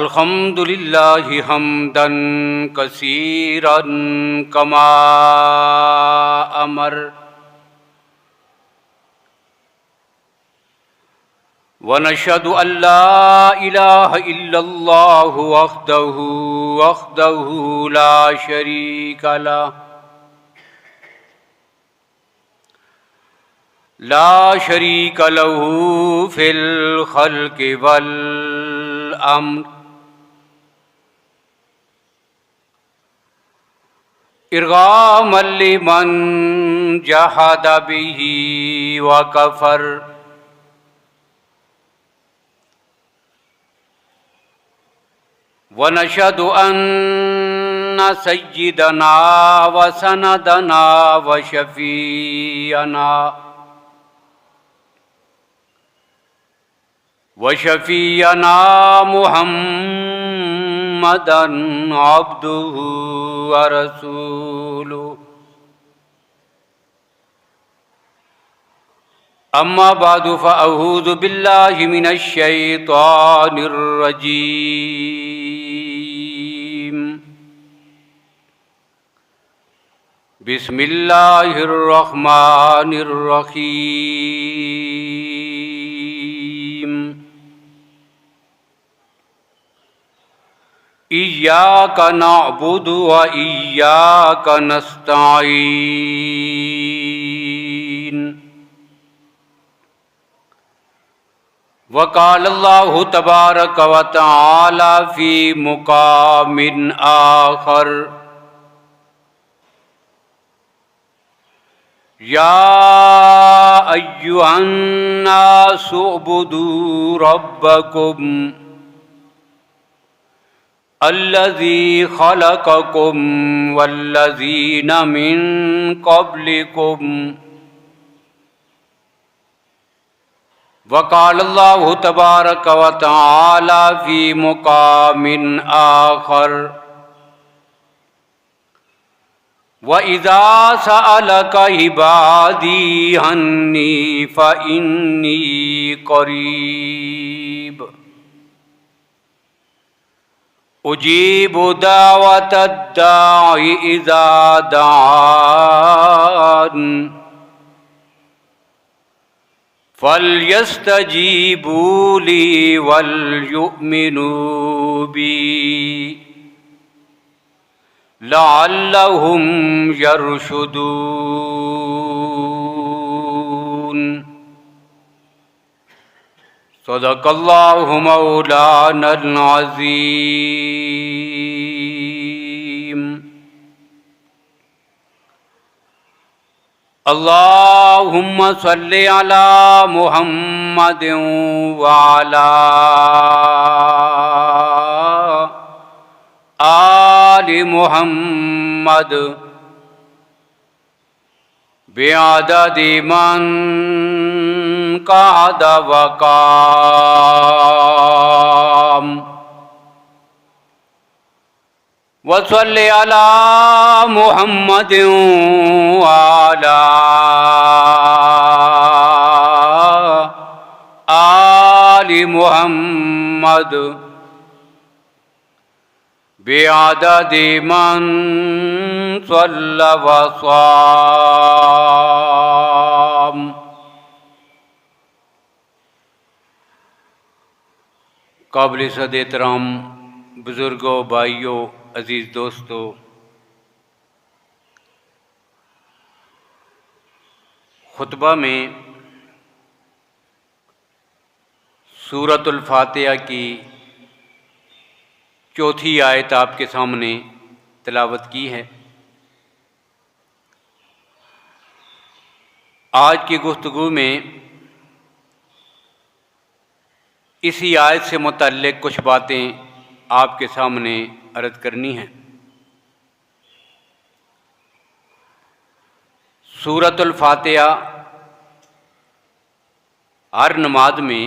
अल्हम्दुलिल्लाहि हम्दन कसीरन कमा अमर व नशहदु अल्ला इलाहा इल्लल्लाहु वहदहु ला शरीका लहू फिल खल्क़ि वल अम्र इरगामन लिमन जहद बिही व कफर व नशहदु अन्ना सय्यिदना व सनदना व शफीअना मुहम्मदन अब्दुहु व रसूलुहु अम्मा बादु फ़अऊज़ु बिल्लाहि मिनश शैतानिर रजीम बिस्मिल्लाहिर रहमानिर रहीम इय्याका नअबुदु व इय्याका नस्तईन वक़ाल अल्लाहु तबारक व तआला फ़ी मुक़ामिन आख़र या अय्युहन नासु उबुदू रब्बकुम अल्लज़ी ख़लक़कुम वल्लज़ीना मिन क़ब्लिकुम वक़ाल अल्लाहु तबारक व तआला फ़ी मुक़ामिन आख़र व इज़ा सअलक इबादी अन्नी फ़इन्नी क़रीब उजीबु दावतद दाई इज़ा दान फल्यस्तजीबू ली वल्युमिनू बी लअल्लहुम यरशुदून सदक़ल्लाहु मौलानल अज़ीम। अल्लाहुम्मा सल्लि अला मुहम्मदिन व अला आलि मुहम्मद बिअददि मन क़अद व क़ाम व सल्लि अला मुहम्मदिन व अला आलि मुहम्मद बिअददि मन सल्ला व साम। काबिल सद एहतराम बुज़ुर्गों, भाइयों, अज़ीज़ दोस्तों, खुतबा में सूरतुल फातिहा की चौथी आयत आपके सामने तिलावत की है। आज की गुफ्तगू में इसी आयत से मुतल्लिक़ कुछ बातें आपके सामने अर्ज़ करनी हैं। सूरतुल फातिहा हर नमाज में,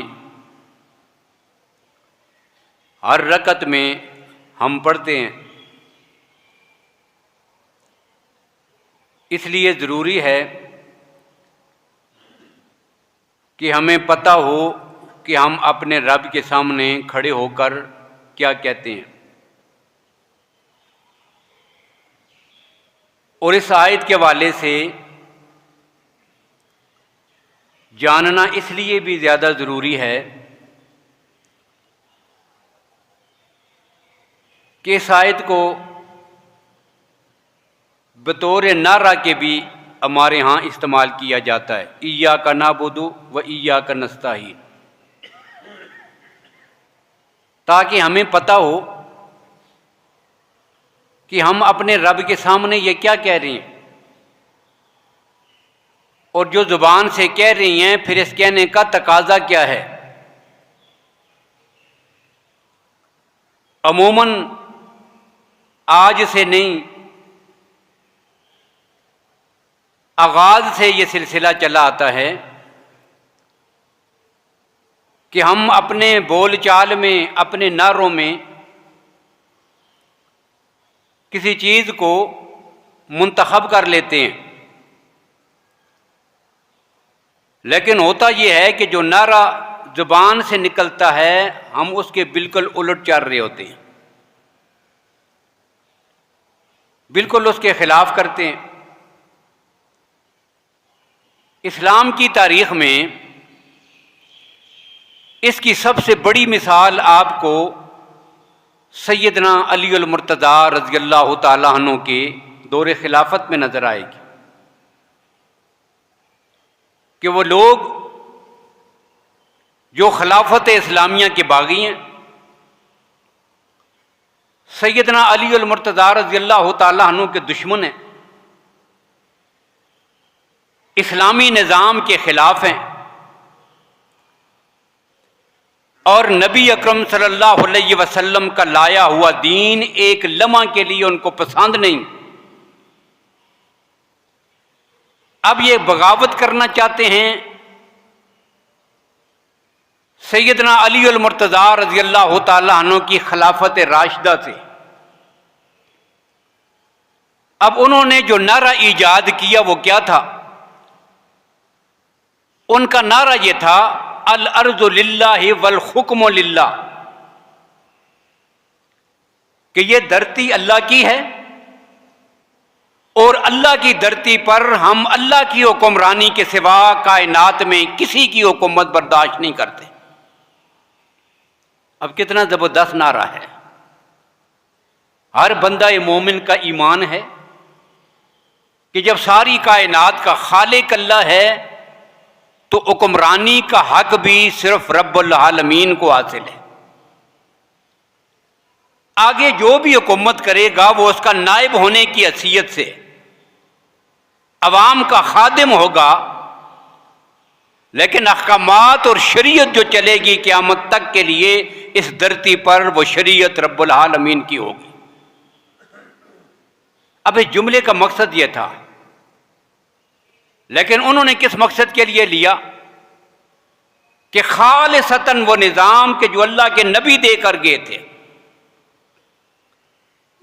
हर रकत में हम पढ़ते हैं। इसलिए ज़रूरी है कि हमें पता हो कि हम अपने रब के सामने खड़े होकर क्या कहते हैं। और इस आयत के हवाले से जानना इसलिए भी ज़्यादा ज़रूरी है कि इस आयत को बतौर नारा के भी हमारे यहाँ इस्तेमाल किया जाता है, इय्याका नअबुदु व इय्याका नस्तईन, ताकि हमें पता हो कि हम अपने रब के सामने ये क्या कह रहे हैं, और जो ज़ुबान से कह रही हैं फिर इस कहने का तकाजा क्या है। अमूमन आज से नहीं, आगाज से ये सिलसिला चला आता है कि हम अपने बोलचाल में, अपने नारों में किसी चीज़ को मुंतखब कर लेते हैं, लेकिन होता यह है कि जो नारा ज़ुबान से निकलता है हम उसके बिल्कुल उलट चल रहे होते हैं, बिल्कुल उसके खिलाफ करते हैं। इस्लाम की तारीख़ में इसकी सबसे बड़ी मिसाल आपको सैयदना अली अल मुर्तज़ा रज़ियल्लाहु ताला अन्हु के दौरे खिलाफत में नज़र आएगी कि वो लोग जो खिलाफत इस्लामिया के बागी हैं, सैयदना अली अल मुर्तज़ा रज़ियल्लाहु ताला अन्हु के दुश्मन हैं, इस्लामी निज़ाम के ख़िलाफ़ हैं, और नबी अकरम सल्लल्लाहु अलैहि वसल्लम का लाया हुआ दीन एक लम्हा के लिए उनको पसंद नहीं। अब ये बगावत करना चाहते हैं सैयदना अली अल मुर्तज़ा रज़ियल्लाहु ताला अन्हु की खिलाफत राशिदा से। अब उन्होंने जो नारा ईजाद किया वो क्या था? उनका नारा ये था, अल अर्ज़ु लिल्लाहि वल हुक्मु लिल्लाह, कि ये धरती अल्लाह की है और अल्लाह की धरती पर हम अल्लाह की हुक्मरानी के सिवा कायनात में किसी की हुकूमत बर्दाश्त नहीं करते। अब कितना ज़बरदस्त नारा है। हर बंदा मोमिन का ईमान है कि जब सारी कायनात का खालिक अल्लाह है तो हुक्मरानी का हक भी सिर्फ रब्बुल आलमीन को हासिल है। आगे जो भी हुकूमत करेगा वो उसका नायब होने की हैसियत से अवाम का खादिम होगा, लेकिन अहकामात और शरीयत जो चलेगी क़यामत तक के लिए इस धरती पर वो शरीयत रब्बुल आलमीन की होगी। अब इस जुमले का मकसद ये था, लेकिन उन्होंने किस मकसद के लिए लिया कि खालिसतन वो निज़ाम के जो अल्लाह के नबी देकर गए थे,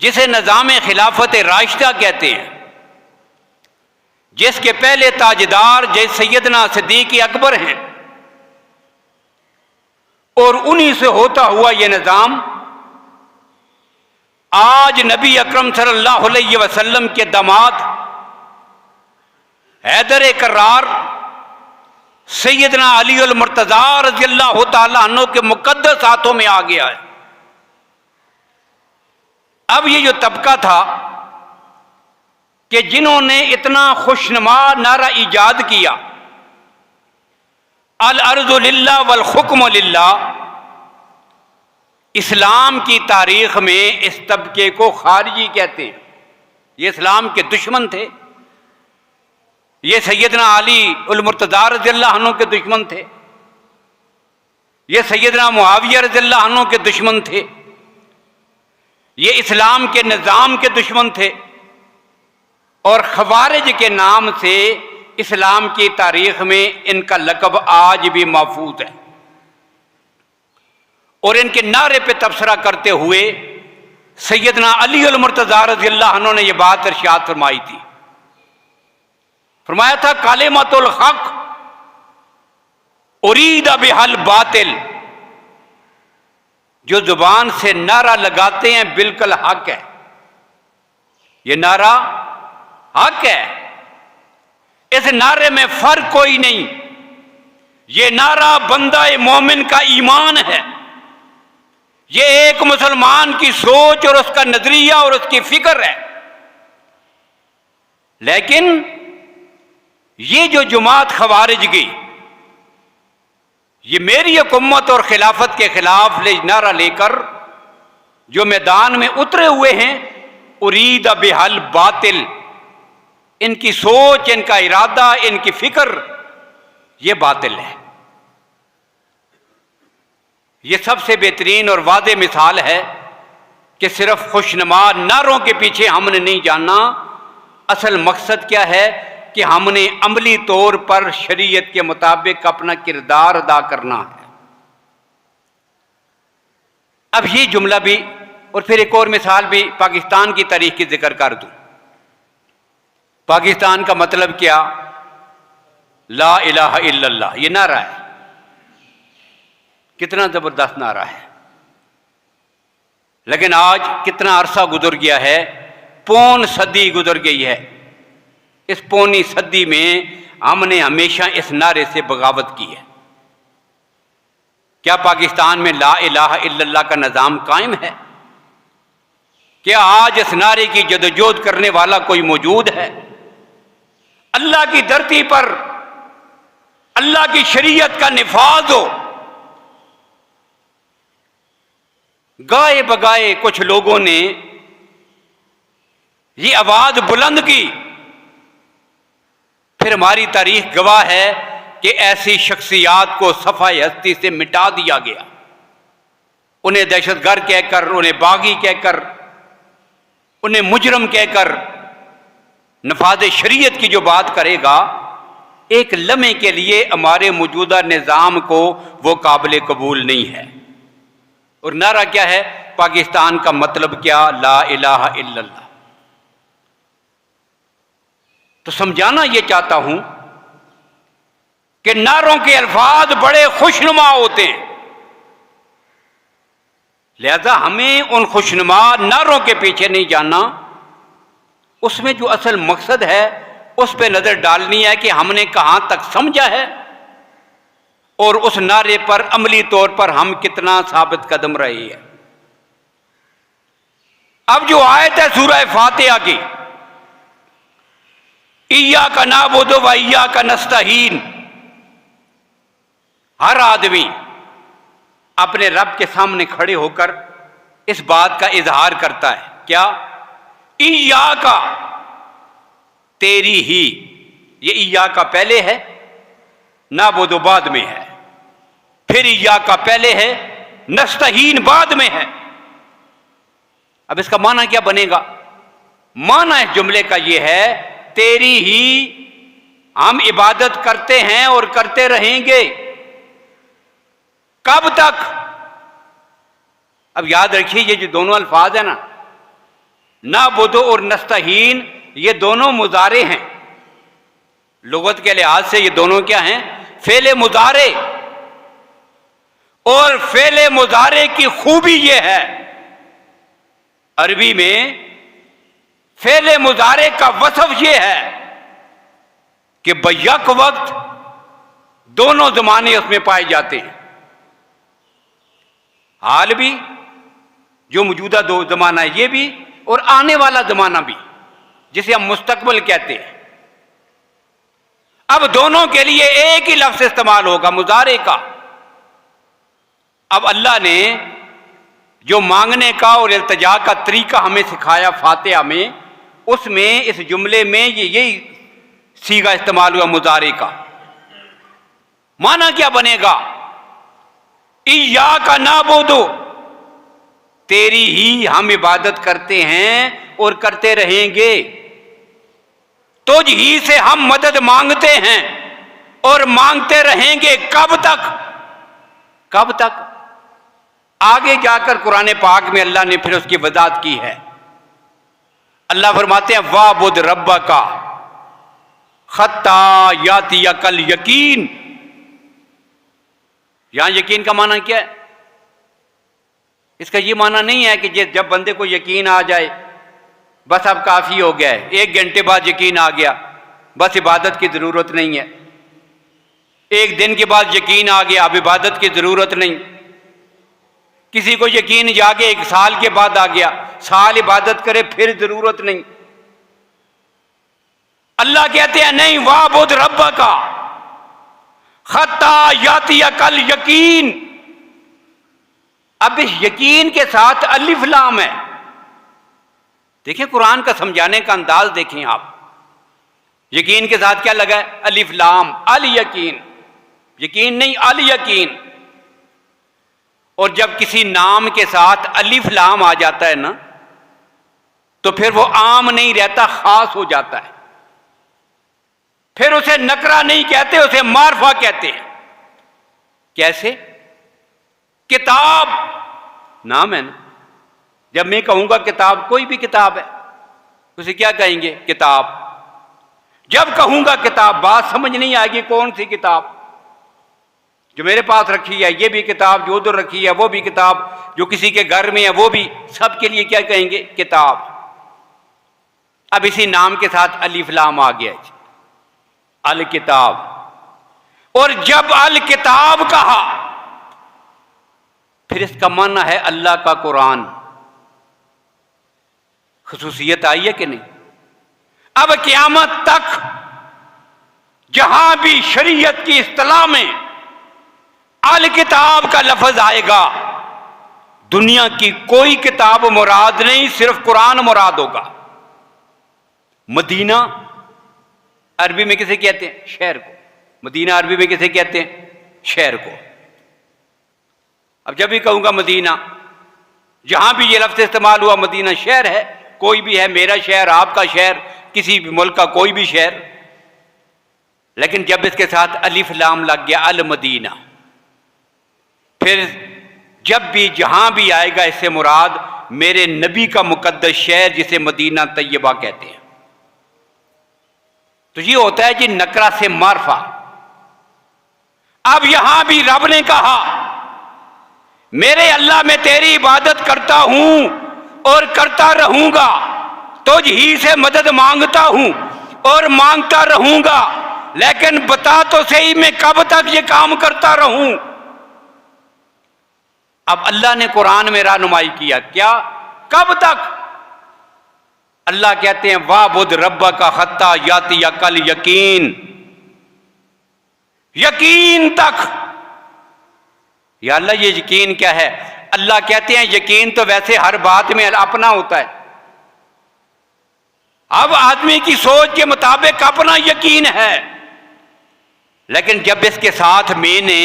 जिसे निज़ाम खिलाफत राशिदा कहते हैं, जिसके पहले ताजदार जैसे सैयदना सिद्दीक़ अकबर हैं, और उन्हीं से होता हुआ ये निज़ाम आज नबी अकरम सल्लल्लाहु अलैहि वसल्लम के दामाद हैदर करार सैयदना अली अल मुर्तज़ा रज़ियल्लाहु ताला अन्हु के मुक़द्दस हाथों में आ गया है। अब ये जो तबका था कि जिन्होंने इतना खुशनुमा नारा ईजाद किया, अल अर्ज़ु लिल्लाह वल हुक्मु लिल्लाह, इस्लाम की तारीख में इस तबके को खारिजी कहते हैं। ये इस्लाम के दुश्मन थे, ये सैयदना अली उल मुर्तज़ा रज़ियल्लाहु अन्हु के दुश्मन थे, ये सैयदना मुआविया रज़ियल्लाहु अन्हु के दुश्मन थे, ये इस्लाम के निज़ाम के दुश्मन थे, और खवारिज के नाम से इस्लाम की तारीख में इनका लक़ब आज भी महफूज है। और इनके नारे पे तबसरा करते हुए सैयदना अली अल मुर्तज़ा रज़ियल्लाहु अन्हु ने यह बात इरशाद फरमाई थी। फरमाया था, कालिमतुल हक़ उरीद बिहल बातिल, जो जुबान से नारा लगाते हैं बिल्कुल हक है, ये नारा हक है, इस नारे में फर्क कोई नहीं। ये नारा बंदा मोमिन का ईमान है, ये एक मुसलमान की सोच और उसका नजरिया और उसकी फिक्र है। लेकिन ये जो जमात खवारिज की, ये मेरी हुकूमत और खिलाफत के खिलाफ नारा लेकर जो मैदान में उतरे हुए हैं, उरीद बिहल बातिल, इनकी सोच, इनका इरादा, इनकी फिक्र ये बातिल है। ये सबसे बेहतरीन और वाज़ेह मिसाल है कि सिर्फ खुशनुमा नारों के पीछे हमने नहीं जानना, असल मकसद क्या है कि हमने अमली तौर पर शरीयत के मुताबिक अपना किरदार अदा करना है। अब ये जुमला भी और फिर एक और मिसाल भी पाकिस्तान की तारीख की जिक्र कर दूं। पाकिस्तान का मतलब क्या? ला इलाहा इल्लल्लाह, ये नारा है। कितना जबरदस्त नारा है। लेकिन आज कितना अरसा गुजर गया है, पौन सदी गुजर गई है। इस पौनी सदी में हमने हमेशा इस नारे से बगावत की है। क्या पाकिस्तान में ला इलाहा इल्लल्लाह का निज़ाम कायम है? क्या आज इस नारे की जदोजहद करने वाला कोई मौजूद है? अल्लाह की धरती पर अल्लाह की शरीयत का निफाज हो। गाए बगाए कुछ लोगों ने ये आवाज बुलंद की, फिर हमारी तारीख गवाह है कि ऐसी शख्सियात को सफाई हस्ती से मिटा दिया गया। उन्हें दहशतगर्द कहकर, उन्हें बागी कहकर, उन्हें मुजरम कहकर नफाज शरीयत की जो बात करेगा, एक लम्हे के लिए हमारे मौजूदा निज़ाम को वो काबिल कबूल नहीं है। और नारा क्या है पाकिस्तान का? मतलब क्या? ला इलाहा इल्लल्लाह। तो समझाना ये चाहता हूं कि नारों के अल्फाज बड़े खुशनुमा होते हैं, लिहाजा हमें उन खुशनुमा नारों के पीछे नहीं जाना। उसमें जो असल मकसद है उस पर नजर डालनी है कि हमने कहां तक समझा है और उस नारे पर अमली तौर पर हम कितना साबित कदम रहे हैं। अब जो आयत है सूरह फातिहा की, इय्याका नअबुदु व इय्याका नस्तईन, हर आदमी अपने रब के सामने खड़े होकर इस बात का इजहार करता है। क्या? इय्याका, तेरी ही। ये इय्याका पहले है, नअबुदु बाद में है, फिर इय्याका पहले है, नस्तईन बाद में है। अब इसका माना क्या बनेगा? माना इस जुमले का यह है, तेरी ही हम इबादत करते हैं और करते रहेंगे। कब तक? अब याद रखिए, ये जो दोनों अल्फाज है ना, नअबुदु और नस्तईन, ये दोनों मुजारे हैं। लुगत के लिहाज से ये दोनों क्या हैं? फेले मुजारे। और फेले मुजारे की खूबी ये है, अरबी में फेले मुजारे का वसफ ये है कि बैक वक्त दोनों जमाने उसमें पाए जाते हैं। हाल भी, जो मौजूदा दो जमाना है ये भी, और आने वाला जमाना भी, जिसे हम मुस्तकबिल कहते हैं। अब दोनों के लिए एक ही लफ्ज इस्तेमाल होगा, मुजारे का। अब अल्लाह ने जो मांगने का और इल्तिजा का तरीका हमें सिखाया फातिहा में, उसमें इस जुमले में यही सीगा इस्तेमाल हुआ मुजारे का। माना क्या बनेगा? इय्याका नअबुदु, तेरी ही हम इबादत करते हैं और करते रहेंगे। तुझ ही से हम मदद मांगते हैं और मांगते रहेंगे। कब तक? कब तक? आगे जाकर कुरान पाक में अल्लाह ने फिर उसकी वजाहत की है। अल्लाह फरमाते हैं, वाबुद रब्बका हत्ता यातियकल यकीन। यहां यकीन का माना क्या है? इसका ये माना नहीं है कि जब बंदे को यकीन आ जाए बस अब काफ़ी हो गया है, 1 घंटे बाद यकीन आ गया बस इबादत की ज़रूरत नहीं है, 1 दिन के बाद यकीन आ गया अब इबादत की ज़रूरत नहीं, किसी को यकीन जाके 1 साल के बाद आ गया, साल इबादत करे फिर ज़रूरत नहीं। अल्लाह कहते हैं नहीं, वाबुद रब्बका हत्ता यातियकल यकीन। अब इस यकीन के साथ अलिफ लाम है। देखिए कुरान का समझाने का अंदाज देखें आप। यकीन के साथ क्या लगा है? अलिफ लाम, अल यकीन, यकीन नहीं अल यकीन। और जब किसी नाम के साथ अलिफ लाम आ जाता है ना तो फिर वो आम नहीं रहता, खास हो जाता है। फिर उसे नकरा नहीं कहते, उसे मारफा कहते हैं। कैसे? किताब नाम है ना, जब मैं कहूंगा किताब, कोई भी किताब है, उसे क्या कहेंगे? किताब। जब कहूंगा किताब, बात समझ नहीं आएगी कौन सी किताब, जो मेरे पास रखी है ये भी किताब, जो उधर रखी है वो भी किताब, जो किसी के घर में है वो भी, सबके लिए क्या कहेंगे? किताब। अब इसी नाम के साथ अलिफ लाम आ गया, अल किताब। और जब अल किताब कहा फिर इसका माना है अल्लाह का कुरान। खुसूसियत आई है कि नहीं? अब क़यामत तक जहां भी शरीयत की इस्तिलाह में अल किताब का लफ्ज आएगा, दुनिया की कोई किताब मुराद नहीं, सिर्फ कुरान मुराद होगा। मदीना अरबी में किसे कहते हैं? शहर को। मदीना अरबी में किसे कहते हैं? शहर को। अब जब भी कहूंगा मदीना, जहां भी ये लफ्ज इस्तेमाल हुआ, मदीना शहर है, कोई भी है, मेरा शहर, आपका शहर, किसी भी मुल्क का कोई भी शहर। लेकिन जब इसके साथ अलिफ लाम लग गया, अल मदीना, फिर जब भी जहां भी आएगा इससे मुराद मेरे नबी का मुकद्दस शहर जिसे मदीना तैयबा कहते हैं। तो ये होता है जी नकरा से मारफा। अब यहां भी रब ने कहा मेरे अल्लाह मैं तेरी इबादत करता हूं और करता रहूंगा, तुझ ही से मदद मांगता हूं और मांगता रहूंगा, लेकिन बता तो सही मैं कब तक ये काम करता रहूं? अब अल्लाह ने कुरान में रहनुमाई किया, क्या? कब तक? अल्लाह कहते हैं वाबुद रब्बका हत्ता यातियकल यकीन, यकीन तक। या अल्लाह ये यकीन क्या है? अल्लाह कहते हैं यकीन तो वैसे हर बात में अपना होता है। अब आदमी की सोच के मुताबिक अपना यकीन है, लेकिन जब इसके साथ मैंने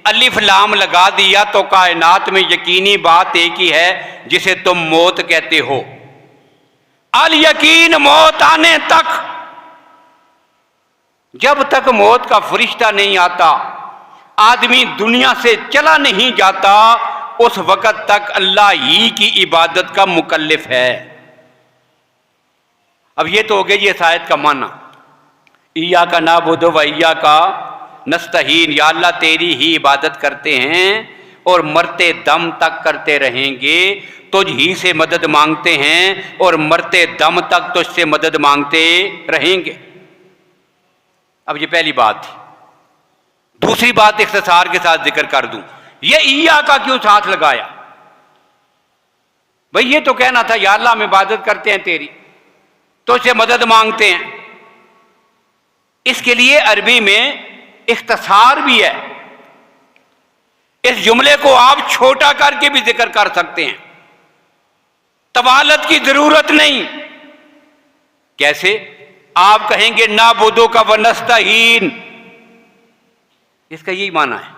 अलिफ लाम लगा दिया तो कायनात में यकीनी बात एक ही है जिसे तुम मौत कहते हो। अल यकीन, मौत आने तक, जब तक मौत का फरिश्ता नहीं आता, आदमी दुनिया से चला नहीं जाता, उस वक्त तक अल्लाह ही की इबादत का मुकल्लिफ है। अब ये तो हो गया ये आयत का माना, इया का नाबुदु व इया का नस्तहीन, या अल्लाह तेरी ही इबादत करते हैं और मरते दम तक करते रहेंगे, तुझ ही से मदद मांगते हैं और मरते दम तक तुझसे मदद मांगते रहेंगे। अब ये पहली बात थी। दूसरी बात इख्तिसार के साथ जिक्र कर दूं, ये इया का क्यों साथ लगाया? भाई ये तो कहना था या अल्लाह हम इबादत करते हैं तेरी, तुझसे मदद मांगते हैं। इसके लिए अरबी में इख्तिसार भी है। इस जुमले को आप छोटा करके भी जिक्र कर सकते हैं, तवालत की जरूरत नहीं। कैसे? आप कहेंगे नाबुदु का व नस्तहीन, इसका यही माना है,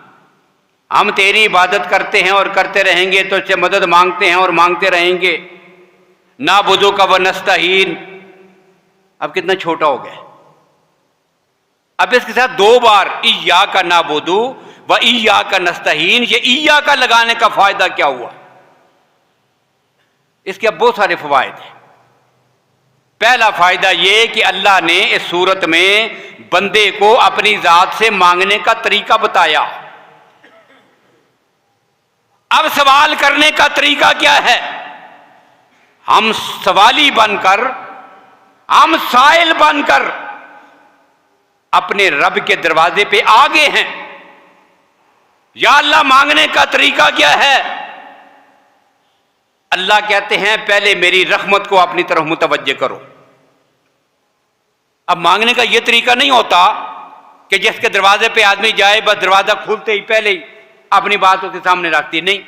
हम तेरी इबादत करते हैं और करते रहेंगे, तो इससे मदद मांगते हैं और मांगते रहेंगे। नाबुदु का व नस्तहीन, अब कितना छोटा हो गया। अब इसके साथ 2 बार इया का नाबुदु व इया का नस्तहीन, ये इया का लगाने का फायदा क्या हुआ? इसके अब बहुत सारे फवायद हैं। पहला फायदा यह कि अल्लाह ने इस सूरत में बंदे को अपनी जात से मांगने का तरीका बताया। अब सवाल करने का तरीका क्या है? हम सवाली बनकर, हम साइल बनकर अपने रब के दरवाजे पे आ गए हैं। या अल्लाह मांगने का तरीका क्या है? अल्लाह कहते हैं पहले मेरी रहमत को अपनी तरफ मुतवज्जे करो। अब मांगने का यह तरीका नहीं होता कि जिसके दरवाजे पे आदमी जाए बस दरवाजा खुलते ही पहले ही अपनी बात उसके सामने रखती। नहीं,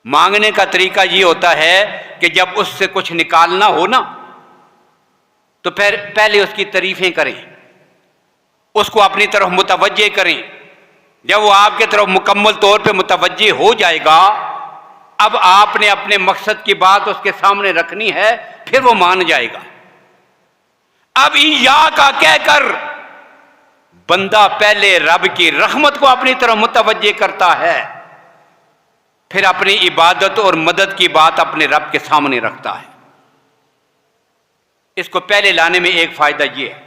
मांगने का तरीका यह होता है कि जब उससे कुछ निकालना हो ना, तो फिर पहले उसकी तारीफें करें, उसको अपनी तरफ मुतवज्जे करें। जब वो आपके तरफ मुकम्मल तौर पे मुतवज्जे हो जाएगा, अब आपने अपने मकसद की बात उसके सामने रखनी है, फिर वो मान जाएगा। अब या का कहकर बंदा पहले रब की रहमत को अपनी तरफ मुतवज्जे करता है, फिर अपनी इबादत और मदद की बात अपने रब के सामने रखता है। इसको पहले लाने में एक फायदा यह है,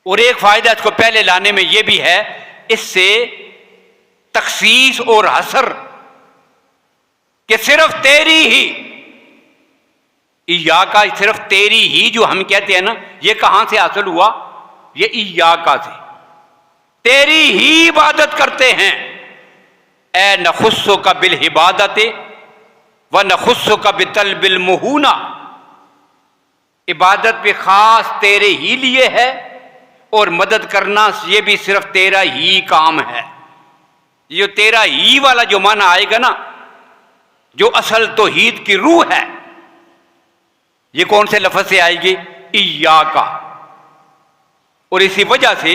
और एक फायदा इसको पहले लाने में यह भी है, इससे तखसीस और हसर कि सिर्फ तेरी ही, इया का सिर्फ तेरी ही जो हम कहते हैं ना, ये कहां से हासिल हुआ? ये इया का से, तेरी ही इबादत करते हैं। ए नखुस्सो का बिल इबादत व नखुस्सो का बितल बिल मुहूना, इबादत भी खास तेरे ही लिए है और मदद करना ये भी सिर्फ तेरा ही काम है। ये तेरा ही वाला जो माना आएगा ना, जो असल तौहीद की रूह है, ये कौन से लफ्ज से आएगी? इया का। और इसी वजह से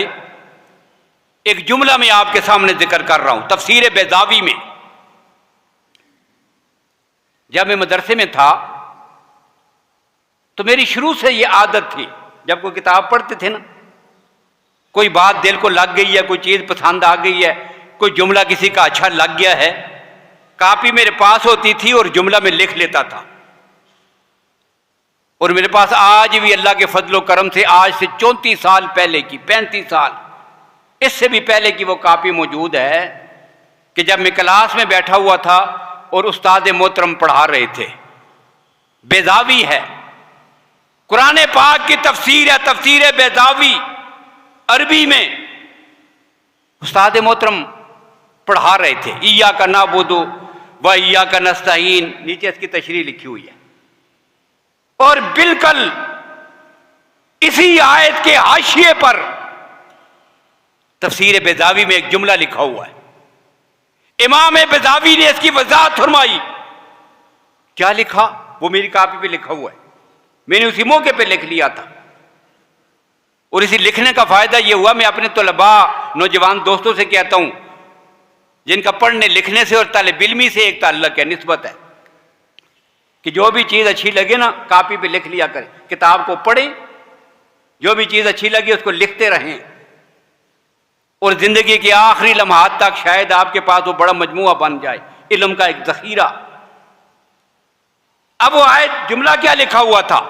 एक जुमला मैं आपके सामने जिक्र कर रहा हूं तफसीर बैज़ावी में। जब मैं मदरसे में था तो मेरी शुरू से ये आदत थी, जब कोई किताब पढ़ते थे ना, कोई बात दिल को लग गई है, कोई चीज पसंद आ गई है, कोई जुमला किसी का अच्छा लग गया है, कापी मेरे पास होती थी और जुमला में लिख लेता था। और मेरे पास आज भी अल्लाह के फजलो करम से आज से 34 साल पहले की, 35 साल इससे भी पहले की वो कापी मौजूद है कि जब मैं क्लास में बैठा हुआ था और उस्ताद मोहतरम पढ़ा रहे थे, बैज़ावी है, कुरान पाक की तफसीर है, तफसीर बैज़ावी अरबी में उस्ताद मोहतरम पढ़ा रहे थे। इया का नाबुदु व इया का नस्तईन, नीचे इसकी तशरीह लिखी हुई है। और बिल्कुल इसी आयत के हाशिए पर तफसीर बैज़ावी में एक जुमला लिखा हुआ है। इमाम बैज़ावी ने इसकी वजाहत फरमाई। क्या लिखा? वो मेरी कापी पे लिखा हुआ है, मैंने उसी मौके पे लिख लिया था। और इसी लिखने का फायदा यह हुआ, मैं अपने तलबा नौजवान दोस्तों से कहता हूं जिनका पढ़ने लिखने से और तालिब इल्मी से एक ताल्लुक है, निस्बत है, कि जो भी चीज अच्छी लगे ना कापी पे लिख लिया करें, किताब को पढ़ें, जो भी चीज अच्छी लगे उसको लिखते रहें, और जिंदगी के आखिरी लम्हात तक शायद आपके पास वो बड़ा मजमुआ बन जाए, इल्म का एक जखीरा। अब वो आयत जुमला क्या लिखा हुआ था?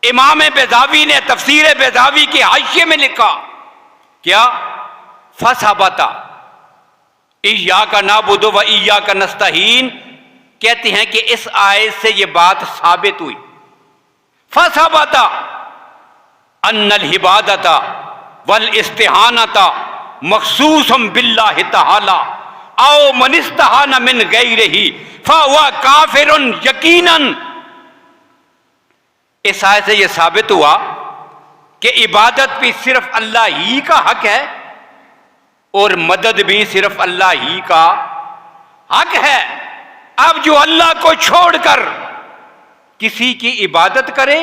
इमाम बैज़ावी ने तफसीर बैज़ावी के हाशिए में लिखा क्या? फसबता इया का नाबुदु व इया का नस्तईन, कहते हैं कि इस आयत से यह बात साबित हुई। फसबता अन्नल इबादता वल इस्तिहानता मखसूसम बिल्लाहि तआला औ मन इस्तहाना मिन गैरिही फहुवा काफिरुन यकीनन। इस आयत से यह साबित हुआ कि इबादत भी सिर्फ अल्लाह ही का हक है और मदद भी सिर्फ अल्लाह ही का हक है। अब जो अल्लाह को छोड़कर किसी की इबादत करे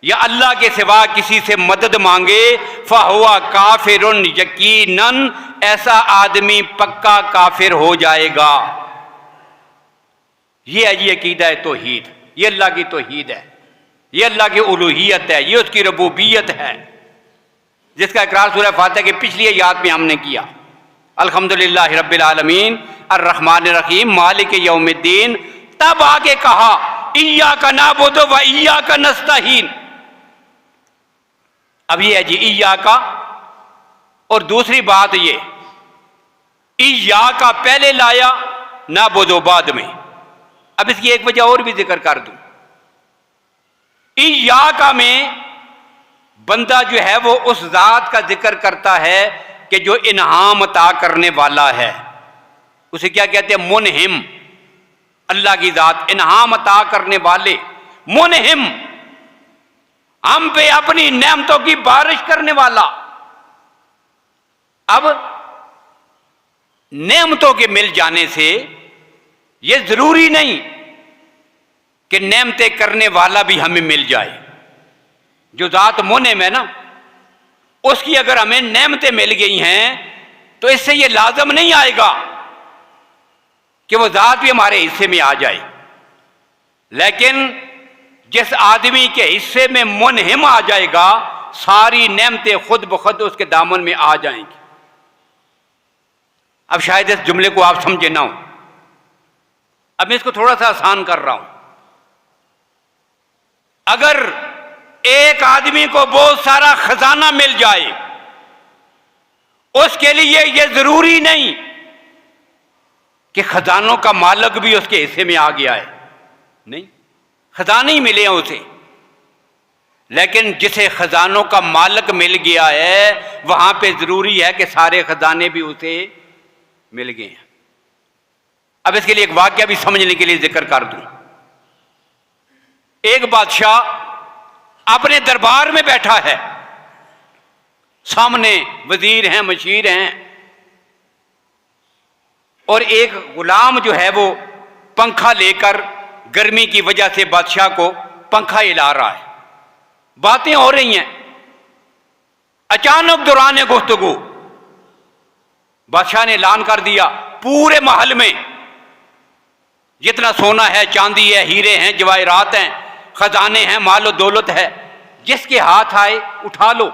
या अल्लाह के सिवा किसी से मदद मांगे, फहुवा काफिरुन यकीनन, ऐसा आदमी पक्का काफिर हो जाएगा। ये है ये अकीदा है तौहीद, ये अल्लाह की तौहीद है, ये अल्लाह की उलूहियत है, ये उसकी रबूबियत है, जिसका इकरार सूरह फातिहा की पिछली आयत में हमने किया। अल्हम्दुलिल्लाहि रब्बिल आलमीन अर्रहमानिर रहीम मालिक यौमिद्दीन। तब आगे कहा इय्याका नअबुदु व इय्याका नस्तईन। अब ये है जी इय्याका। और दूसरी बात ये ईया का पहले लाया, नाबुदो बाद में। अब इसकी एक वजह और भी जिक्र कर दूं। ईया का में बंदा जो है वो उस जात का जिक्र करता है कि जो इनाम अता करने वाला है। उसे क्या कहते हैं? मुनहिम। अल्लाह की जात इनाम अता करने वाले, मुनहिम, हम पे अपनी नेमतों की बारिश करने वाला। अब नेमतों के मिल जाने से यह जरूरी नहीं कि नेमतें करने वाला भी हमें मिल जाए। जो जात मुनहिम है ना, उसकी अगर हमें नेमतें मिल गई हैं तो इससे यह लाजम नहीं आएगा कि वो जात भी हमारे हिस्से में आ जाए। लेकिन जिस आदमी के हिस्से में मुनहिम आ जाएगा, सारी नेमतें खुद ब खुद उसके दामन में आ जाएंगी। अब शायद इस जुमले को आप समझे ना हो, अब मैं इसको थोड़ा सा आसान कर रहा हूं। अगर एक आदमी को बहुत सारा खजाना मिल जाए, उसके लिए यह जरूरी नहीं कि खजानों का मालिक भी उसके हिस्से में आ गया है। नहीं, खजाने ही मिले हैं उसे। लेकिन जिसे खजानों का मालिक मिल गया है, वहां पे जरूरी है कि सारे खजाने भी उसे मिल गए हैं। अब इसके लिए एक वाक्य भी समझने के लिए जिक्र कर दूं। एक बादशाह अपने दरबार में बैठा है, सामने वजीर हैं, मशीर हैं, और एक गुलाम जो है वो पंखा लेकर गर्मी की वजह से बादशाह को पंखा हिला रहा है। बातें हो रही हैं। अचानक दौरान गुफ्तगू बादशाह ने ऐलान कर दिया, पूरे महल में जितना सोना है, चांदी है, हीरे हैं, जवाहरात हैं, खजाने हैं, मालो दौलत है, जिसके हाथ आए उठा लो,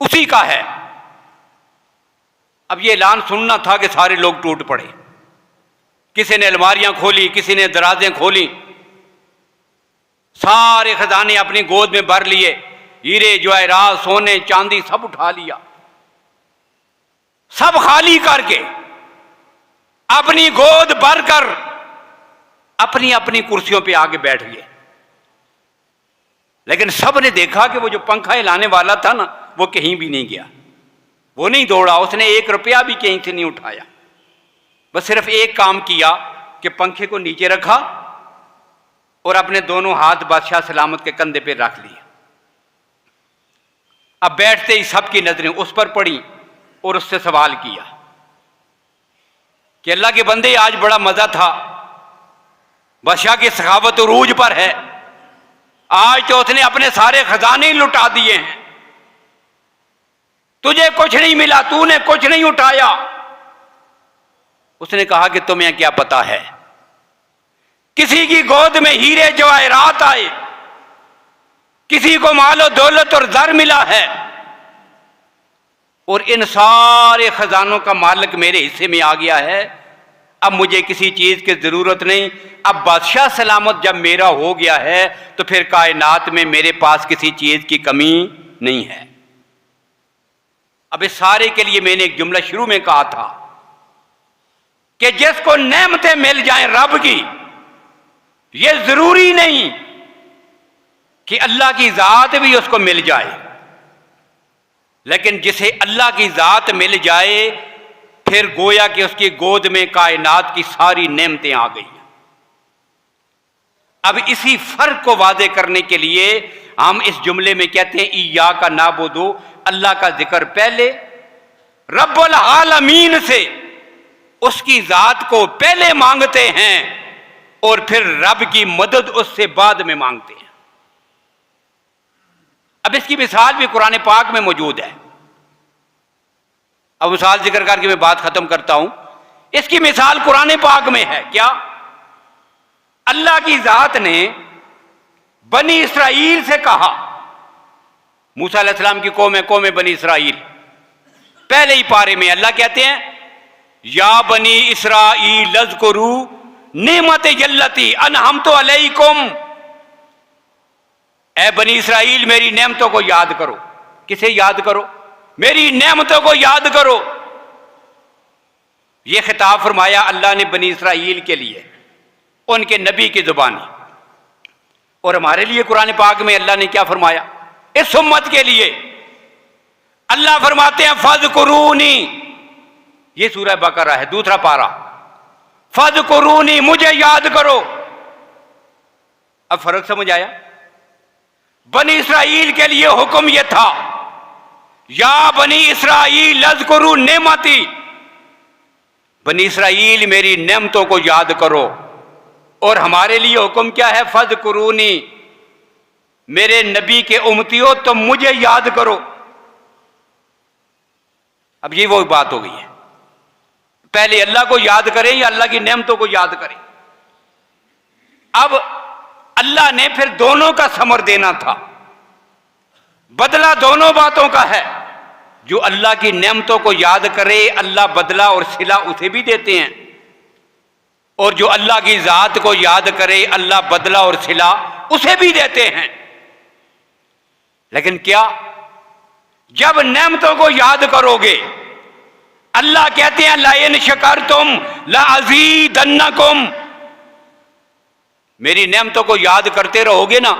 उसी का है। अब ये ऐलान सुनना था कि सारे लोग टूट पड़े। किसी ने अलमारियां खोली, किसी ने दराजें खोली, सारे खजाने अपनी गोद में भर लिए, हीरे, जवाहरात, सोने, चांदी सब उठा लिया। सब खाली करके अपनी गोद भरकर अपनी अपनी कुर्सियों पे आके बैठ गए। लेकिन सब ने देखा कि वो जो पंखा हिलाने वाला था ना, वो कहीं भी नहीं गया, वो नहीं दौड़ा, उसने 1 रुपया भी कहीं से नहीं उठाया। बस सिर्फ एक काम किया कि पंखे को नीचे रखा और अपने दोनों हाथ बादशाह सलामत के कंधे पे रख लिए। अब बैठते ही सबकी नजरें उस पर पड़ी और उससे सवाल किया कि अल्लाह के बंदे, आज बड़ा मजा था, बादशाह की सखावत उरूज पर है, आज तो उसने अपने सारे खजाने ही लुटा दिए हैं, तुझे कुछ नहीं मिला, तूने कुछ नहीं उठाया। उसने कहा कि तुम्हें क्या पता है, किसी की गोद में हीरे जवाहरात आए, किसी को मालो दौलत और दर मिला है, और इन सारे खजानों का मालिक मेरे हिस्से में आ गया है। अब मुझे किसी चीज की जरूरत नहीं। अब बादशाह सलामत जब मेरा हो गया है तो फिर कायनात में मेरे पास किसी चीज की कमी नहीं है। अब इस सारे के लिए मैंने एक जुमला शुरू में कहा था कि जिसको नेमतें मिल जाएं रब की, यह जरूरी नहीं कि अल्लाह की जात भी उसको मिल जाए। लेकिन जिसे अल्लाह की जात मिल जाए, फिर गोया कि उसकी गोद में कायनात की सारी नेमतें आ गई। अब इसी फर्क को वादे करने के लिए हम इस जुमले में कहते हैं इय्या का नाबुदु, अल्लाह का जिक्र पहले, रब्बुल आलमीन से उसकी जात को पहले मांगते हैं और फिर रब की मदद उससे बाद में मांगते हैं। अब इसकी मिसाल भी कुरान पाक में मौजूद है। अब मिसाल जिक्र करके मैं बात खत्म करता हूं। इसकी मिसाल कुरान पाक में है। क्या? अल्लाह की जात ने बनी इसराइल से कहा, मूसा अलैहिस्सलाम की कौम है, कौम बनी इसराइल, पहले ही पारे में अल्लाह कहते हैं या बनी इसराइल अज़्कुरू नेमत यल्लती अनअमतु अलैकुम, ऐ बनी इसराइल मेरी नेमतों को याद करो। किसे याद करो? मेरी नेमतों को याद करो ये खिताब फरमाया अल्लाह ने बनी इसराइल के लिए उनके नबी की ज़ुबानी। और हमारे लिए कुरान पाक में अल्लाह ने क्या फरमाया? इस उम्मत के लिए अल्लाह फरमाते हैं फज़कुरूनी, ये सूरह बकरा है, दूसरा पारा। फज़कुरूनी, मुझे याद करो। अब फर्क समझ आया? बनी इसराइल के लिए हुक्म यह था, या बनी इसराइल अज़कुरू नेमती, बनी इसराइल मेरी नेमतों को याद करो। और हमारे लिए हुक्म क्या है? फज़कुरूनी, मेरे नबी के उम्मतियों तुम मुझे याद करो। अब ये वो बात हो गई है, पहले अल्लाह को याद करें या अल्लाह की नेमतों को याद करें। अब अल्लाह ने फिर दोनों का समर देना था, बदला दोनों बातों का है। जो अल्लाह की नेमतों को याद करे अल्लाह बदला और सिला उसे भी देते हैं, और जो अल्लाह की जात को याद करे अल्लाह बदला और सिला उसे भी देते हैं। लेकिन क्या, जब नेमतों को याद करोगे, अल्लाह कहते हैं लाइन शकरतुम लाअज़ीदन्नकुम, मेरी नेमतों को याद करते रहोगे ना,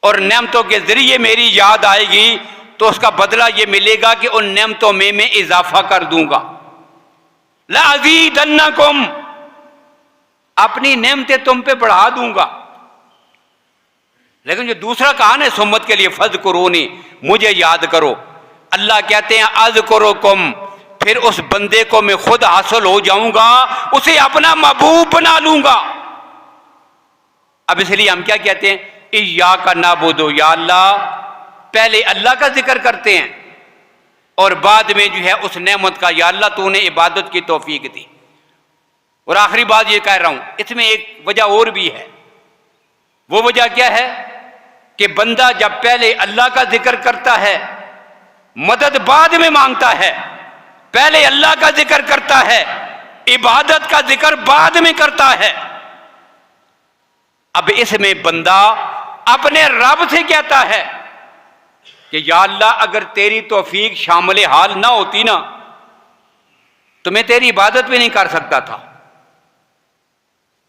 और नेमतों के जरिए मेरी याद आएगी, तो उसका बदला यह मिलेगा कि उन नेमतों में मैं इजाफा कर दूंगा। लाअज़ीदन्नकुम, अपनी नेमतें तुम पे बढ़ा दूंगा। लेकिन जो दूसरा कहा ना सुम्मत के लिए, फज़कुरूनी, मुझे याद करो, अल्लाह कहते हैं अज़कुरुकुम, फिर उस बंदे को मैं खुद हासिल हो जाऊंगा, उसे अपना महबूब बना लूंगा। अब इसलिए हम क्या कहते हैं? इय्याका नअबुदु, या अल्लाह, पहले अल्लाह का जिक्र करते हैं और बाद में जो है उस नेमत का, या अल्लाह तूने इबादत की तौफीक दी। और आखिरी बात ये कह रहा हूं, इसमें एक वजह और भी है। वो वजह क्या है कि बंदा जब पहले अल्लाह का जिक्र करता है, मदद बाद में मांगता है, पहले अल्लाह का जिक्र करता है, इबादत का जिक्र बाद में करता है। अब इसमें बंदा अपने रब से कहता है कि या अल्लाह, अगर तेरी तौफीक शामिल हाल ना होती ना, तो मैं तेरी इबादत भी नहीं कर सकता था।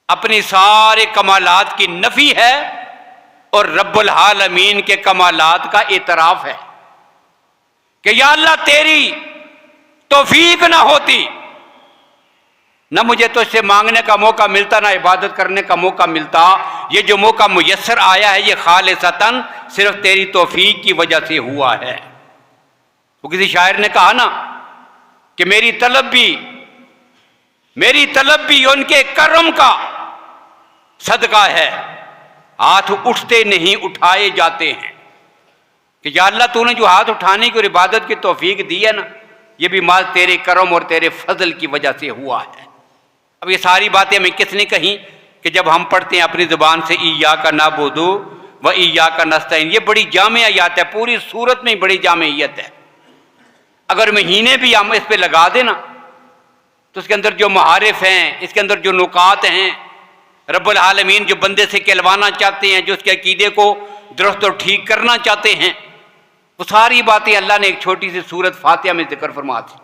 अपनी सारे कमालात की नफी है और रब्बुल आलमीन के कमालात का इतराफ है कि या अल्लाह, तेरी तौफीक ना होती, ना मुझे तो इससे मांगने का मौका मिलता, ना इबादत करने का मौका मिलता। ये जो मौका मुयस्सर आया है, ये खालिसतन सिर्फ तेरी तौफीक की वजह से हुआ है। वो किसी शायर ने कहा ना कि मेरी तलब भी उनके करम का सदका है, हाथ उठते नहीं उठाए जाते हैं। कि या अल्लाह, तूने जो हाथ उठाने की और इबादत की तौफीक दी है ना, ये भी माल तेरे करम और तेरे फजल की वजह से हुआ है। अब ये सारी बातें हमें किसने कही कि जब हम पढ़ते हैं अपनी जुबान से इय्याका नअबुदु व इय्याका नस्तईन, ये बड़ी जामे आयत है, पूरी सूरत में बड़ी जामेयत है। अगर महीने भी हम इस पे लगा देना, तो इसके अंदर जो महारिफ हैं, इसके अंदर जो नुकात हैं, रब्बुल आलमीन जो बंदे से कहलवाना चाहते हैं, जो उसके अकीदे को दुरुस्त और ठीक करना चाहते हैं, वो सारी बातें अल्लाह ने एक छोटी सी सूरत फातिहा में जिक्र फरमा दी।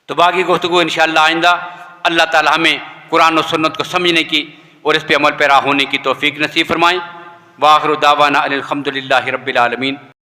तो बाकी गुफ्तगू इंशाअल्लाह आइंदा अल्लाह ताला हमें कुरान और सुन्नत को समझने की और इस पे अमल पैरा होने की तौफीक नसीब फरमाएं। वाखिरु दावाना अनिल हम्दुलिल्लाहि रब्बिल आलमीन।